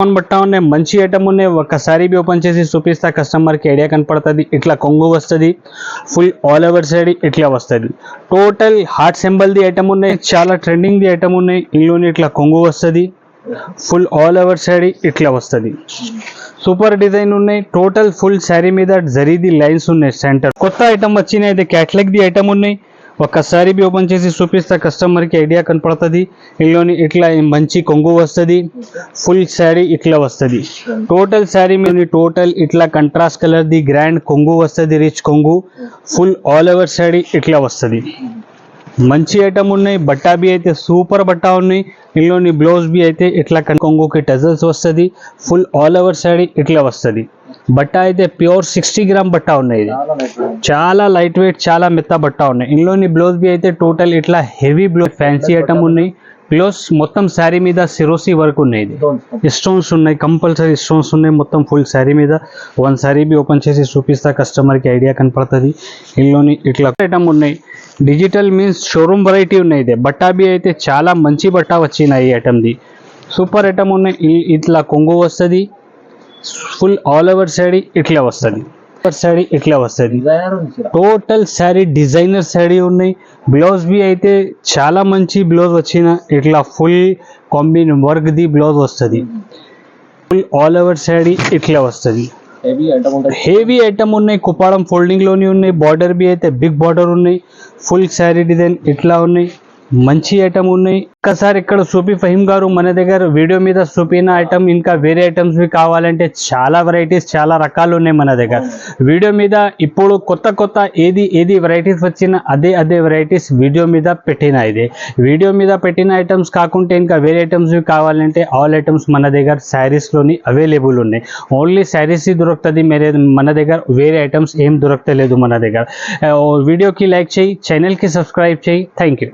బట్ట ఉన్నాయి, మంచి ఐటమ్ ఉన్నాయి. ఒక్కసారి ఓపెన్ చేసి చూపిస్తా కస్టమర్కి ఐడియా కనపడుతుంది. ఇట్లా కొంగు వస్తుంది, ఫుల్ ఆల్ ఓవర్ సైడ్ ఇట్లా వస్తుంది. Total heart symbol the item ఉన్నాయి, చాలా ట్రెండింగ్ ది ఐటమ్ ఉన్నాయి. ఇందులోని ఇట్లా కొంగు వస్తుంది, ఫుల్ ఆల్ ఓవర్ సైడ్ ఇట్లా వస్తుంది. సూపర్ డిజైన్ ఉన్నాయి. టోటల్ ఫుల్ శారీ మీద జరీది లైన్స్ ఉన్నాయి. సెంటర్ కొత్త ఐటమ్ వచ్చినాయి, ఇది క్యాటలాగ్ ది ఐటమ్ ఉన్నాయి. ఒక్కసారి ఓపెన్ చేసి చూపిస్తా కస్టమర్కి ఐడియా కనపడుతుంది. ఇందులోని ఇట్లా మంచి కొంగు వస్తుంది, ఫుల్ శారీ ఇట్లా వస్తుంది. టోటల్ శారీ మీద టోటల్ ఇట్లా కంట్రాస్ట్ కలర్ ది గ్రాండ్ కొంగు వస్తుంది, రిచ్ కొంగు, ఫుల్ ఆల్ ఓవర్ శారీ ఇట్లా వస్తుంది. మంచి ఐటమ్ ఉన్నాయి. బట్టా బి అయితే సూపర్ బట్టా ఉన్నాయి. ఇందులోని బ్లౌజ్ బి అయితే ఇట్లా కొంగుకి టజల్స్ వస్తుంది, ఫుల్ ఆల్ ఓవర్ శారీ ఇట్లా వస్తుంది. బట్టా అయితే ప్యూర్ 60 గ్రామ్ బట్టా ఉన్నాయి. ఇది చాలా లైట్ వెయిట్, చాలా మెత్త బట్టా ఉన్నాయి. ఇందులోని బ్లౌజ్ బి అయితే టోటల్ ఇట్లా హెవీ బ్లౌజ్, ఫ్యాన్సీ ఐటమ్ ఉన్నాయి. బ్లౌజ్ మొత్తం శారీ మీద సిరోసి వర్క్ ఉన్నాయి. ఇది స్టోన్స్ ఉన్నాయి, కంపల్సరీ స్టోన్స్ ఉన్నాయి మొత్తం ఫుల్ శారీ మీద. వన్ శారీ బి ఓపెన్ చేసి చూపిస్తా కస్టమర్కి ఐడియా కనపడుతుంది. ఇందులోని ఇట్లా ఐటమ్ ఉన్నాయి. డిజిటల్ మీన్స్ షోరూమ్ వెరైటీ ఉన్నాయి. ఇది బట్టా బి అయితే చాలా మంచి బట్టా వచ్చినాయి. ఈ ఐటమ్ది సూపర్ ఐటమ్ ఉన్నాయి. ఇట్లా కొంగు వస్తుంది, ఫుల్ ఆల్ ఓవర్ శారీ ఇట్లా వస్తుంది. శారీ ఇట్లా వస్తుంది. టోటల్ శారీ డిజైనర్ శారీ ఉన్నాయి. బ్లౌజ్ బి అయితే చాలా మంచి బ్లౌజ్ వచ్చిన ఇట్లా ఫుల్ కాంబిన్ వర్క్ ది బ్లౌజ్ వస్తుంది. ఫుల్ ఆల్ ఓవర్ శారీ ఇట్లా వస్తుంది. హెవీ ఐటమ్ ఉన్నాయి. కుప్పాడం ఫోల్డింగ్ లోని ఉన్నాయి. బార్డర్ బి అయితే బిగ్ బార్డర్ ఉన్నాయి. ఫుల్ శారీ డిజైన్ ఇట్లా ఉన్నాయి. మంచి ఐటమ్ ఉన్నాయి. ఒక్కసారి ఇక్కడ చూపి ఫహీం గారు మన దగ్గర వీడియో మీద చూపిన ఐటమ్ ఇంకా వేరే ఐటమ్స్ కావాలంటే చాలా వెరైటీస్, చాలా రకాలు ఉన్నాయి మన దగ్గర. వీడియో మీద ఇప్పుడు కొత్త ఏది వెరైటీస్ వచ్చినా అదే వెరైటీస్ వీడియో మీద పెట్టిన. ఇది వీడియో మీద పెట్టిన ఐటమ్స్ కాకుంటే ఇంకా వేరే ఐటమ్స్ కావాలంటే ఆల్ ఐటమ్స్ మన దగ్గర శారీస్లోని అవైలబుల్ ఉన్నాయి. ఓన్లీ శారీస్ దొరుకుతుంది మన దగ్గర, వేరే ఐటమ్స్ ఏం దొరకలేదు మన దగ్గర. వీడియోకి లైక్ చేయి, ఛానల్కి సబ్స్క్రైబ్ చేయి. Thank you.